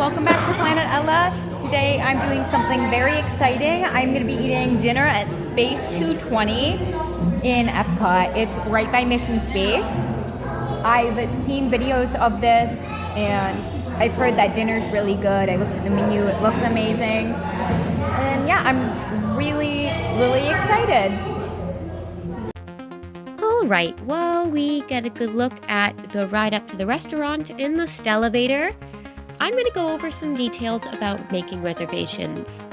welcome back to Planet Ella. Today I'm doing something very exciting. I'm going to be eating dinner at Space 220 in Epcot. It's right by Mission Space. I've seen videos of this and I've heard that dinner's really good. I looked at the menu, it looks amazing. And yeah, I'm really excited. Alright, well, we get a good look at the ride up to the restaurant in the Stellarator. I'm going to go over some details about making reservations.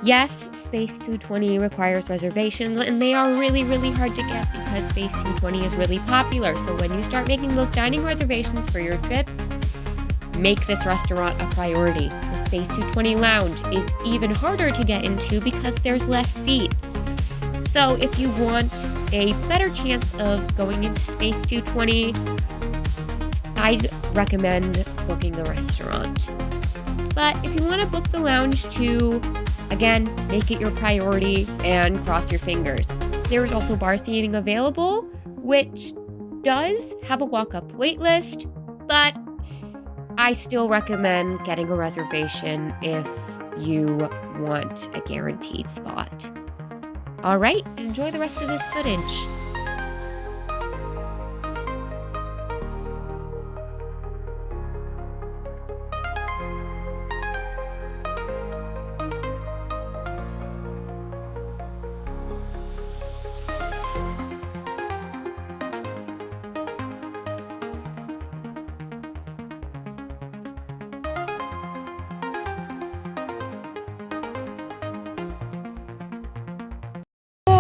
Yes, Space 220 requires reservations, and they are really hard to get because Space 220 is really popular. So when you start making those dining reservations for your trip, make this restaurant a priority. The Space 220 Lounge is even harder to get into because there's less seats. So if you want a better chance of going into Space 220, I'd recommend booking the restaurant. But if you want to book the lounge too, again, make it your priority and cross your fingers. There is also bar seating available, which does have a walk-up wait list, but I still recommend getting a reservation if you want a guaranteed spot. Alright, enjoy the rest of this footage.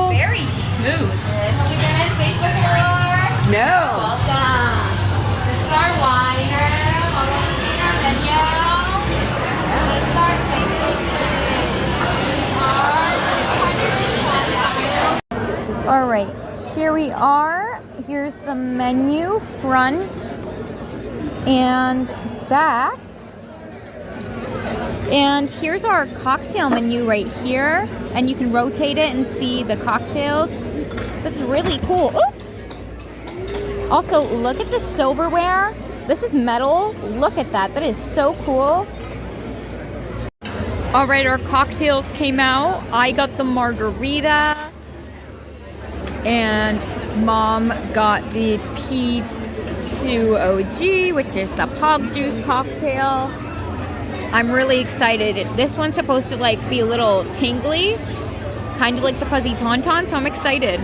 Very smooth. Have you been in Space before? No. Welcome. This is our wine room. All of you see our menu. This is our space station. All right, here we are. Here's the menu, front and back. And here's our cocktail menu right here. And you can rotate it and see the cocktails. That's really cool. Oops! Also, look at the silverware. This is metal. Look at that. That is so cool. All right, our cocktails came out. I got the margarita. And Mom got the P2OG, which is the Pog Juice cocktail. I'm really excited. This one's supposed to be a little tingly, kind of like the Fuzzy Tauntaun, so I'm excited.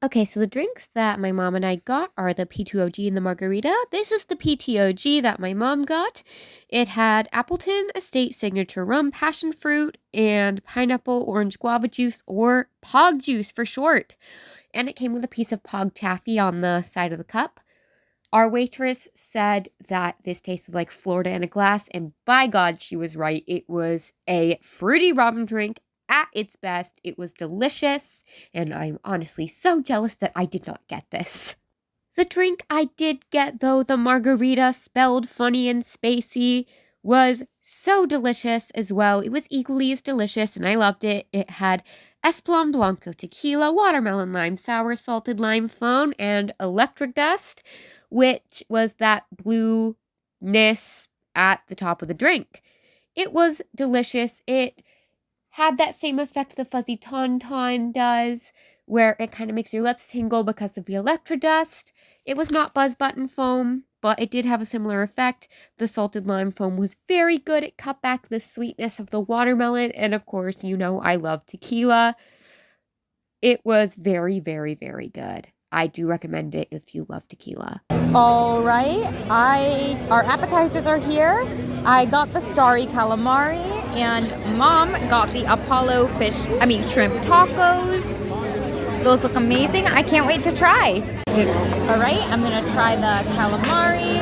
Okay, so the drinks that my mom and I got are the P2OG and the margarita. This is the PTOG that my mom got. It had Appleton Estate Signature Rum, Passion Fruit, and Pineapple Orange Guava Juice, or Pog Juice for short. And it came with a piece of Pog Taffy on the side of the cup. Our waitress said that this tasted like Florida in a glass, and by God, she was right. It was a fruity rum drink at its best. It was delicious, and I'm honestly so jealous that I did not get this. The drink I did get, though, the margarita, spelled funny and spacey, was so delicious as well. It was equally as delicious, and I loved it. It had Espolòn Blanco tequila, watermelon lime sour, salted lime phone, and electric dust, which was that blueness at the top of the drink. It was delicious. It had that same effect the Fuzzy Tauntaun does, where it kind of makes your lips tingle because of the electro dust. It was not buzz button foam, but it did have a similar effect. The salted lime foam was very good. It cut back the sweetness of the watermelon, and of course, you know I love tequila. It was very good. I do recommend it if you love tequila. All right, our appetizers are here. I got the Starry Calamari, and Mom got the Apollo shrimp tacos. Those look amazing. I can't wait to try. All right, I'm gonna try the calamari.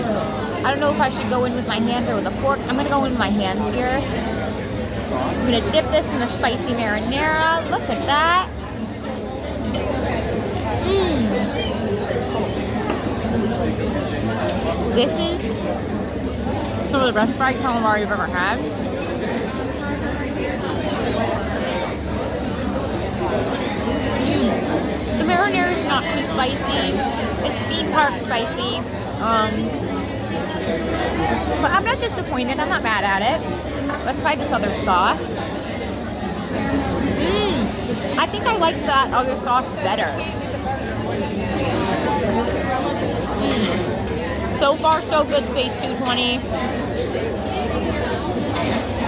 I don't know if I should go in with my hands or with a fork. I'm gonna go in with my hands here. I'm gonna dip this in the spicy marinara. Look at that. This is some of the best fried calamari I've ever had. The marinara is not too spicy. It's theme park spicy. But I'm not disappointed. I'm not mad at it. Let's try this other sauce. I think I like that other sauce better. So far, so good, Space 220.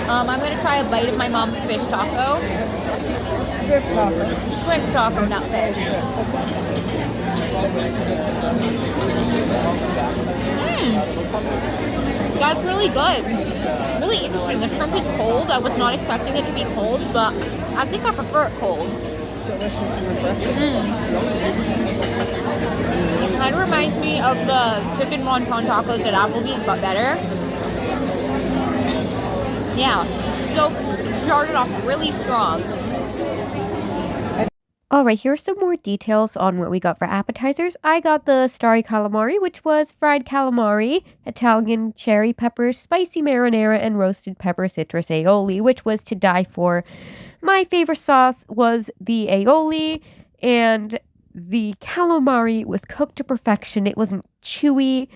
I'm going to try a bite of my mom's fish taco. Shrimp taco. Shrimp taco, not fish. That's really good. Really interesting. The shrimp is cold. I was not expecting it to be cold, but I think I prefer it cold. It's delicious and refreshing. It kind of reminds me of the chicken wonton tacos at Applebee's, but better. Yeah, so it started off really strong. Alright, here's some more details on what we got for appetizers. I got the starry calamari, which was fried calamari, Italian cherry peppers, spicy marinara, and roasted pepper citrus aioli, which was to die for. My favorite sauce was the aioli, and the calamari was cooked to perfection. It wasn't chewy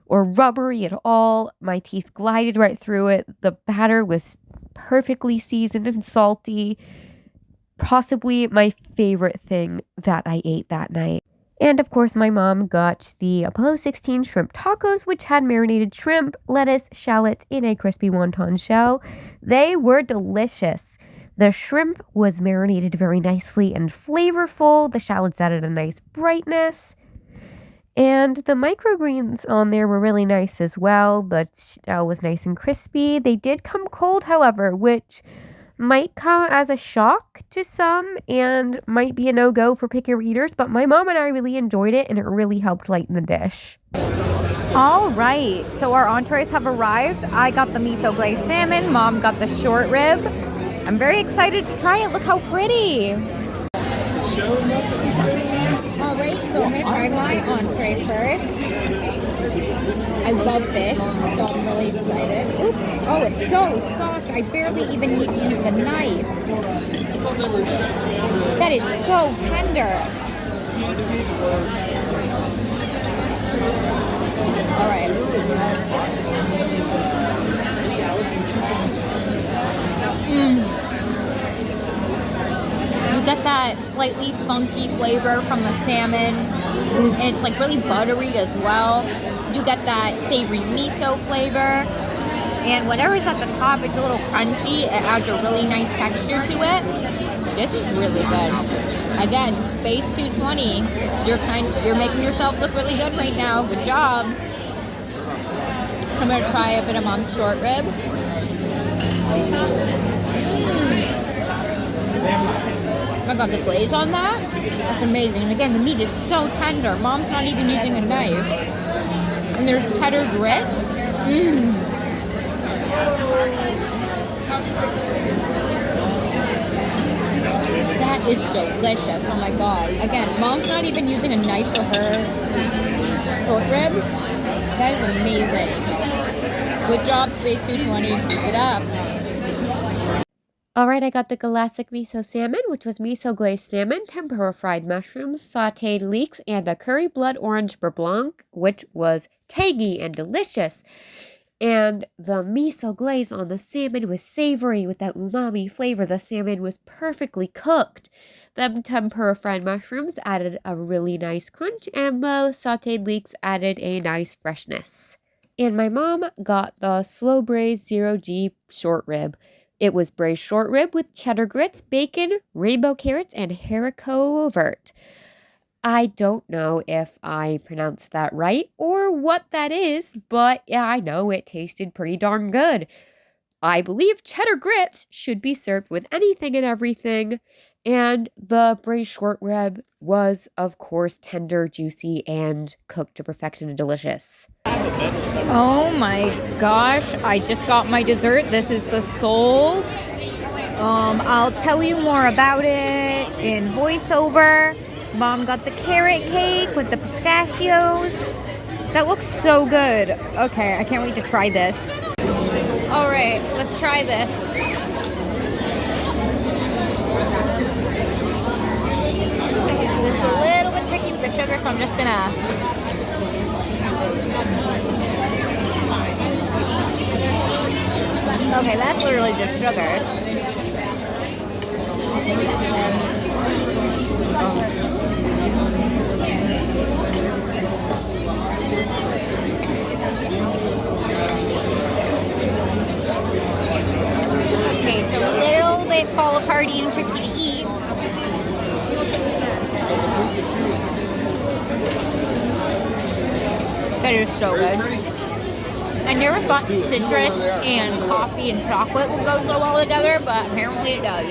or rubbery at all. My teeth glided right through it. The batter was perfectly seasoned and salty. Possibly my favorite thing that I ate that night. And of course, my mom got the Apollo 16 shrimp tacos, which had marinated shrimp, lettuce, shallots in a crispy wonton shell. They were delicious. The shrimp was marinated very nicely and flavorful. The shallots added a nice brightness. And the microgreens on there were really nice as well. The shell was nice and crispy. They did come cold, however, which might come as a shock to some and might be a no-go for pickier eaters, but my mom and I really enjoyed it and it really helped lighten the dish. All right, so our entrees have arrived. I got the miso glazed salmon. Mom got the short rib. I'm very excited to try it. Look how pretty. All right, so I'm gonna try my entree first. I love fish, so I'm really excited. Ooh, oh, it's so soft. I barely even need to use the knife. That is so tender. All right. You get that slightly funky flavor from the salmon, and it's like really buttery as well. You get that savory miso flavor, and whatever's at the top, it's a little crunchy. It adds a really nice texture to it. This is really good. Again, Space 220. You're making yourselves look really good right now. Good job. I'm gonna try a bit of Mom's short rib. Oh my god, the glaze on that? That's amazing. And again, the meat is so tender. Mom's not even using a knife. And there's cheddar grit. That is delicious. Oh my god. Again, Mom's not even using a knife for her short rib. That is amazing. Good job, Space 220. Keep it up. Alright, I got the Galactic Miso Salmon, which was miso glazed salmon, tempura fried mushrooms, sauteed leeks, and a curry blood orange beurre blanc, which was tangy and delicious. And the miso glaze on the salmon was savory with that umami flavor. The salmon was perfectly cooked. The tempura fried mushrooms added a really nice crunch, and the sauteed leeks added a nice freshness. And my mom got the slow braised 0G short rib. It was braised short rib with cheddar grits, bacon, rainbow carrots, and haricot vert. I don't know if I pronounced that right or what that is, but yeah, I know it tasted pretty darn good. I believe cheddar grits should be served with anything and everything, and the braised short rib was, of course, tender, juicy, and cooked to perfection and delicious. Oh my gosh, I just got my dessert. This is the sole. I'll tell you more about it in voiceover. Mom got the carrot cake with the pistachios. That looks so good. Okay, I can't wait to try this. All right, let's try this. This is a little bit tricky with the sugar, so I'm just gonna Okay, that's literally just sugar. Okay, it's a little bit fall aparty and tricky to eat. That is so good. I never thought citrus and coffee and chocolate would go so well together, but apparently it does.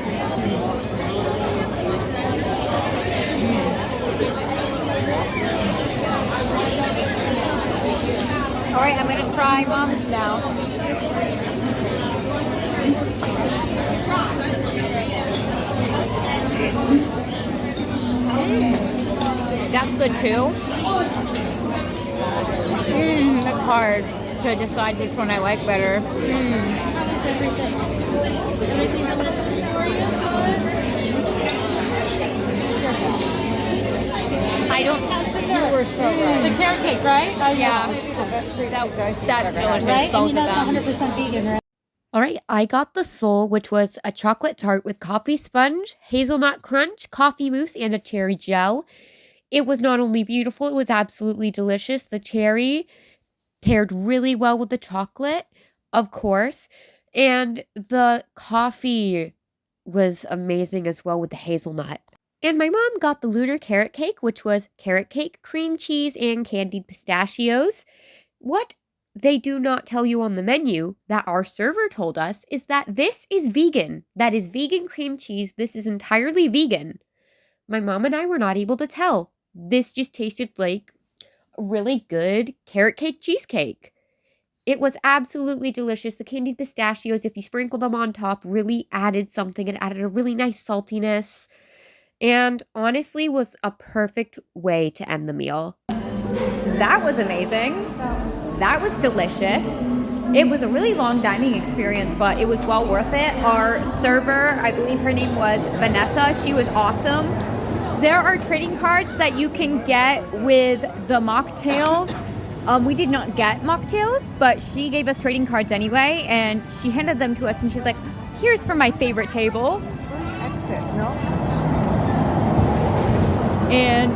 Alright, I'm gonna try Mom's now. That's good too. That's hard to decide which one I like better. I don't. You were so right. The carrot cake, right? Yeah, Maybe the best cake you guys have that's ever had. delicious. Right? Both And you know of it's them. 100% vegan, right? All right, I got the Soul, which was a chocolate tart with coffee sponge, hazelnut crunch, coffee mousse, and a cherry gel. It was not only beautiful, it was absolutely delicious. The cherry paired really well with the chocolate, of course, and the coffee was amazing as well with the hazelnut. And my mom got the Lunar Carrot Cake, which was carrot cake, cream cheese, and candied pistachios. What they do not tell you on the menu that our server told us is that this is vegan. That is vegan cream cheese. This is entirely vegan. My mom and I were not able to tell. This just tasted like a really good carrot cake cheesecake. It was absolutely delicious. The candied pistachios, if you sprinkled them on top, really added something. It added a really nice saltiness. And honestly was a perfect way to end the meal. That was amazing. That was delicious. It was a really long dining experience, but it was well worth it. Our server, I believe her name was Vanessa, she was awesome. There are trading cards that you can get with the mocktails. We did not get mocktails, but she gave us trading cards anyway, and she handed them to us, and she's like, here's for my favorite table. Exit, no? And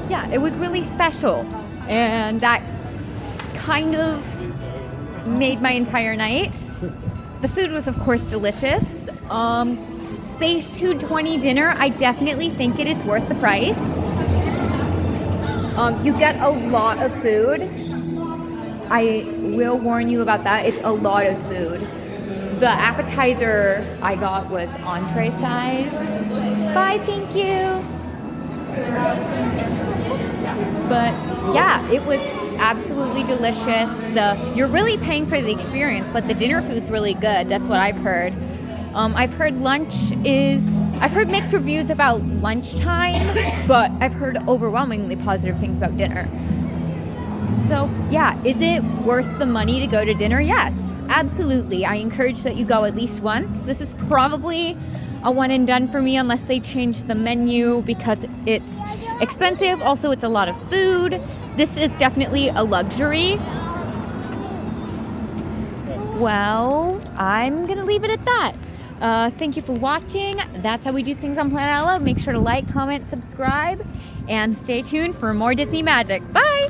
yeah, it was really special. And that kind of made my entire night. The food was, of course, delicious. Space 220 dinner, I definitely think it is worth the price. You get a lot of food. I will warn you about that. It's a lot of food. The appetizer I got was entree sized. Bye, thank you. But yeah, it was absolutely delicious. You're really paying for the experience, but the dinner food's really good. That's what I've heard. I've heard I've heard mixed reviews about lunchtime, but I've heard overwhelmingly positive things about dinner. So yeah, is it worth the money to go to dinner? Yes, absolutely. I encourage that you go at least once. This is probably a one and done for me unless they change the menu because it's expensive. Also, it's a lot of food. This is definitely a luxury. Well, I'm gonna leave it at that. Thank you for watching. That's how we do things on Planet I Love. Make sure to like, comment, subscribe, and stay tuned for more Disney magic. Bye!